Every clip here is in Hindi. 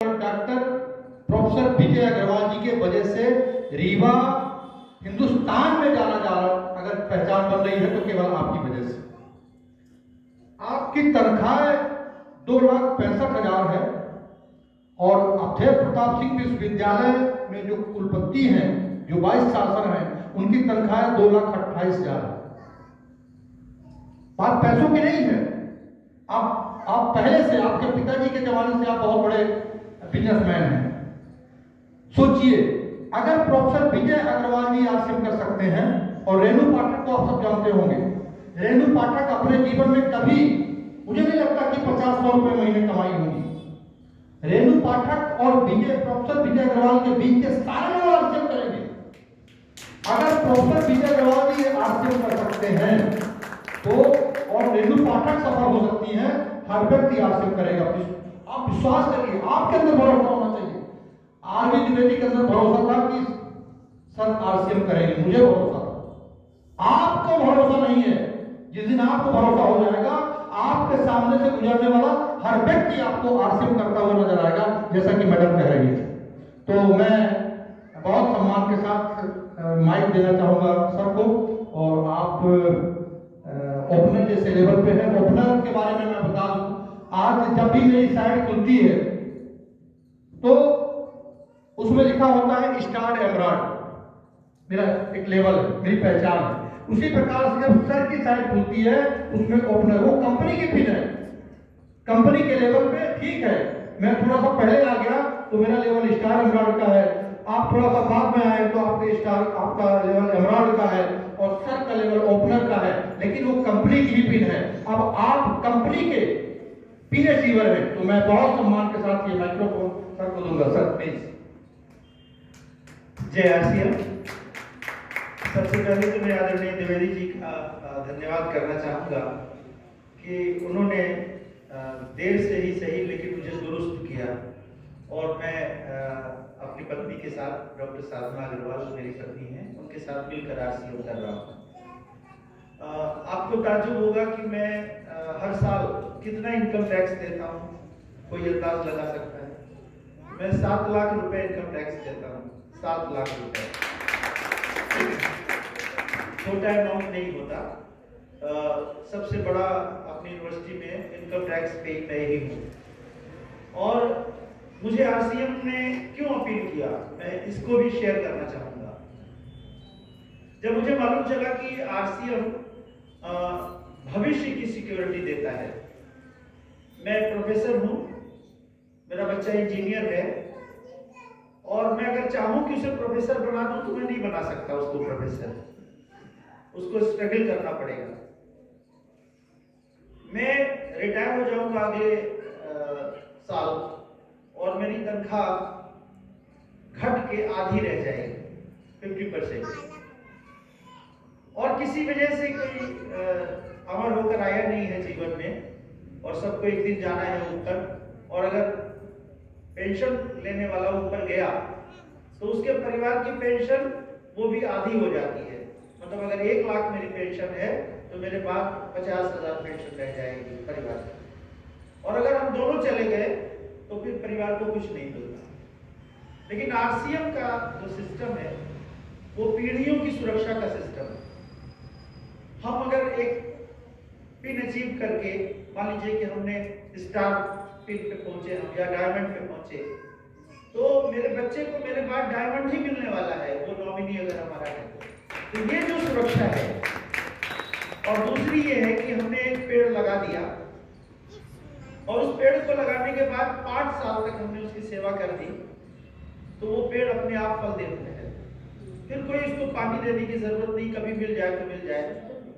डॉक्टर प्रोफेसर विजय अग्रवाल जी के वजह से रीवा हिंदुस्तान में जाना जा रहा, अगर पहचान बन रही है तो केवल आपकी वजह से। आपकी तनख्वाह 2,65,000 है और अवधेश प्रताप सिंह विश्वविद्यालय में जो कुलपति हैं, जो वाइस चांसलर हैं, उनकी तनख्वाह 2,28,000 है। बात पैसों की नहीं है। आप पहले से, आपके पिताजी के जमाने से आप बहुत बड़े बिजनेसमैन हैं। सोचिए, अगर प्रोफेसर विजय अग्रवाल जी आश्रम कर सकते हैं, और रेणु पाठक को आप सब जानते होंगे, रेणु पाठक अपने जीवन में कभी, मुझे नहीं लगता कि 50-100 रुपए महीने कमाई होगी। रेणु पाठक और प्रोफेसर विजय अग्रवाल के बीच के सारे लोग आश्रम करेंगे। अगर प्रोफेसर विजय अग्रवाल जी आश्रम कर सकते हैं तो, और रेणु पाठक सफल हो सकती है, हर व्यक्ति आश्रम करेगा। आप विश्वास करिए, आपके अंदर भरोसा होना चाहिए। आरवी द्विवेदी के अंदर भरोसा था कि सर आरसीएम करेंगे, मुझे भरोसा था। आपको भरोसा नहीं है। जिस दिन आपको भरोसा हो जाएगा, आपके सामने से गुजरने वाला हर व्यक्ति आपको आरसीएम करता हुआ नजर आएगा, जैसा कि मैडम कह रही है। तो मैं बहुत सम्मान के साथ माइक देना चाहूंगा सर को, और आप ओपनर जैसे लेवल पे है। ओपनर के बारे में मैं बता दूं, आज जब भी मेरी साइड खुलती है तो उसमें लिखा होता है स्टार एमराल्ड, मेरा एक लेवल है, मेरी पहचान है। उसी प्रकार से जब सर की साइड खुलती है, उसमें ओपनर, वो कंपनी की पिन है, कंपनी के लेवल पे। ठीक है, मैं थोड़ा सा पहले आ गया तो मेरा लेवल स्टार एमराल्ड का है, आप थोड़ा सा बाद में आए तो आपका लेवल एमराल्ड का है, और सर का लेवल ओपनर का है, लेकिन वो कंपनी की भी पिन है। अब आप कंपनी के पिन रिसीवर है, तो मैं बहुत सम्मान के साथ ये माइक्रोफोन सर को दूंगा। Sir please. जय आरसीएम। सबसे पहले तो मैं आदरणीय द्विवेदी जी का धन्यवाद करना चाहूँगा कि उन्होंने देर से ही सही लेकिन मुझे दुरुस्त किया, और मैं अपनी पत्नी के साथ, डॉक्टर साधना अग्रवाल मेरी पत्नी हैं, उनके साथ मिलकर आरसीएम कर रहा हूँ। आपको ताज्जुब होगा कि मैं हर साल कितना इनकम टैक्स देता हूँ, कोई अंदाज लगा सकता है? मैं 7 लाख रुपए इनकम टैक्स देता हूँ। 7 लाख रुपए छोटा अमाउंट नहीं होता। सबसे बड़ा अपनी यूनिवर्सिटी में इनकम टैक्स पे मैं ही हूँ। और मुझे आरसीएम ने क्यों अपील किया, मैं इसको भी शेयर करना चाहूँगा। जब मुझे मालूम चला कि आरसीएम भविष्य की सिक्योरिटी देता है। मैं प्रोफेसर हूँ, मेरा बच्चा इंजीनियर है, और मैं अगर चाहूँ कि उसे प्रोफेसर बना दूँ तो मैं नहीं बना सकता उसको प्रोफेसर, उसको स्ट्रगल करना पड़ेगा। मैं रिटायर हो जाऊंगा अगले साल, और मेरी तनख्वाह घट के आधी रह जाएगी, 50%। और किसी वजह से कोई अमर होकर आया नहीं है जीवन में, और सबको एक दिन जाना है ऊपर, और अगर पेंशन लेने वाला ऊपर गया तो उसके परिवार की पेंशन वो भी आधी हो जाती है। मतलब अगर 1 लाख मेरी पेंशन है तो मेरे पास 50,000 पेंशन रह जाएगी परिवार की, और अगर हम दोनों चले गए तो फिर परिवार को कुछ नहीं मिलता। लेकिन आरसीएम का जो सिस्टम है वो पीढ़ियों की सुरक्षा का सिस्टम है। हम अगर एक पिन अचीव करके, मान लीजिए कि हमने स्टार पिन पे पहुंचे हम, या डायमंड पे पहुंचे, तो मेरे बच्चे को मेरे बाद डायमंड ही मिलने वाला है, वो नॉमिनी अगर हमारा है तो ये जो सुरक्षा है। और दूसरी ये है कि हमने एक पेड़ लगा दिया, और उस पेड़ को लगाने के बाद 5 साल तक हमने उसकी सेवा कर दी, तो वो पेड़ अपने आप फल देते हैं। फिर कोई उसको पानी देने की जरूरत नहीं, कभी मिल जाए तो मिल जाए,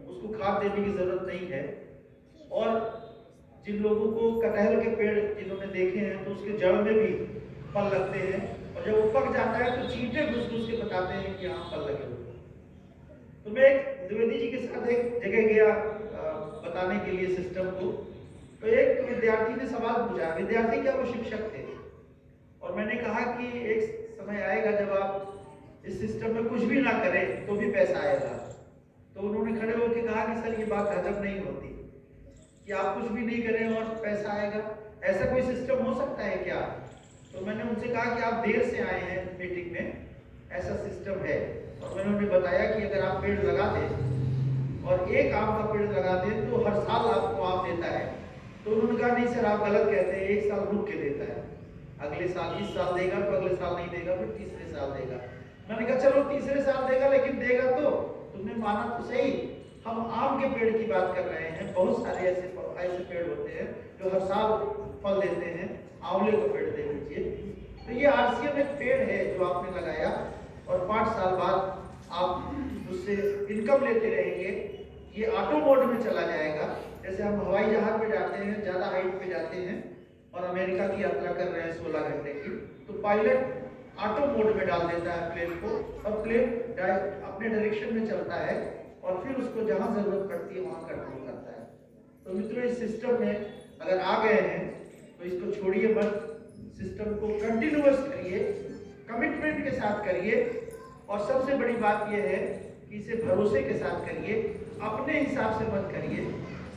उसको खाद देने की जरूरत नहीं है। और जिन लोगों को कटहल के पेड़ जिन्होंने देखे हैं तो उसके जड़ में भी फल लगते हैं, और जब वो पक जाता है तो चींटे घुस घुस के बताते हैं कि यहाँ फल लगे हुए। तो मैं एक द्विवेदी जी के साथ एक जगह गया बताने के लिए सिस्टम को, तो एक विद्यार्थी ने सवाल पूछा, विद्यार्थी क्या वो शिक्षक थे, और मैंने कहा कि एक समय आएगा जब आप इस सिस्टम में कुछ भी ना करें तो भी पैसा आएगा। तो उन्होंने खड़े होकर कहा कि सर ये बात हजम नहीं होती कि आप कुछ भी नहीं करें और पैसा आएगा, ऐसा कोई सिस्टम हो सकता है क्या? तो मैंने उनसे कहा कि आप देर से आए हैं मीटिंग में, ऐसा सिस्टम है। और मैंने उन्हें बताया कि अगर आप पेड़ लगा दें और एक आम का पेड़ लगा दें तो हर साल आपको आम देता है। तो उन्होंने कहा नहीं सर, आप गलत कहते हैं, एक साल रुक के देता है, अगले साल इस साल देगा तो अगले साल नहीं देगा, फिर तीसरे साल देगा। मैंने कहा चलो तीसरे साल देगा, लेकिन देगा तो तुमने माना तो सही। हम आम के पेड़ की बात कर रहे हैं, बहुत सारे ऐसे पेड़ होते हैं जो हर साल फल देते हैं। आंवले का पेड़ दे दीजिए। तो ये आरसीएम एक पेड़ है जो आपने लगाया और 5 साल बाद आप उससे इनकम लेते रहेंगे। ये ऑटो मोड में चला जाएगा। जैसे हम हवाई जहाज पे जाते हैं, ज्यादा हाइट पे जाते हैं और अमेरिका की यात्रा कर रहे हैं 16 घंटे की, तो पायलट ऑटो मोड में डाल देता है प्लेन को और प्लेन अपने डायरेक्शन में चलता है और फिर उसको जहां जरूरत पड़ती है वहां कंट्रोल करता है। तो मित्रों, इस सिस्टम में अगर आ गए हैं तो इसको छोड़िए मत, सिस्टम को कंटिन्यूअस करिए, कमिटमेंट के साथ करिए और सबसे बड़ी बात यह है कि इसे भरोसे के साथ करिए, अपने हिसाब से मत करिए।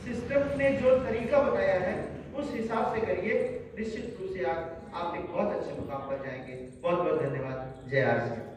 सिस्टम ने जो तरीका बताया है उस हिसाब से करिए, निश्चित रूप से आप एक बहुत अच्छे मुकाम पर जाएंगे। बहुत बहुत धन्यवाद। जय आरसी।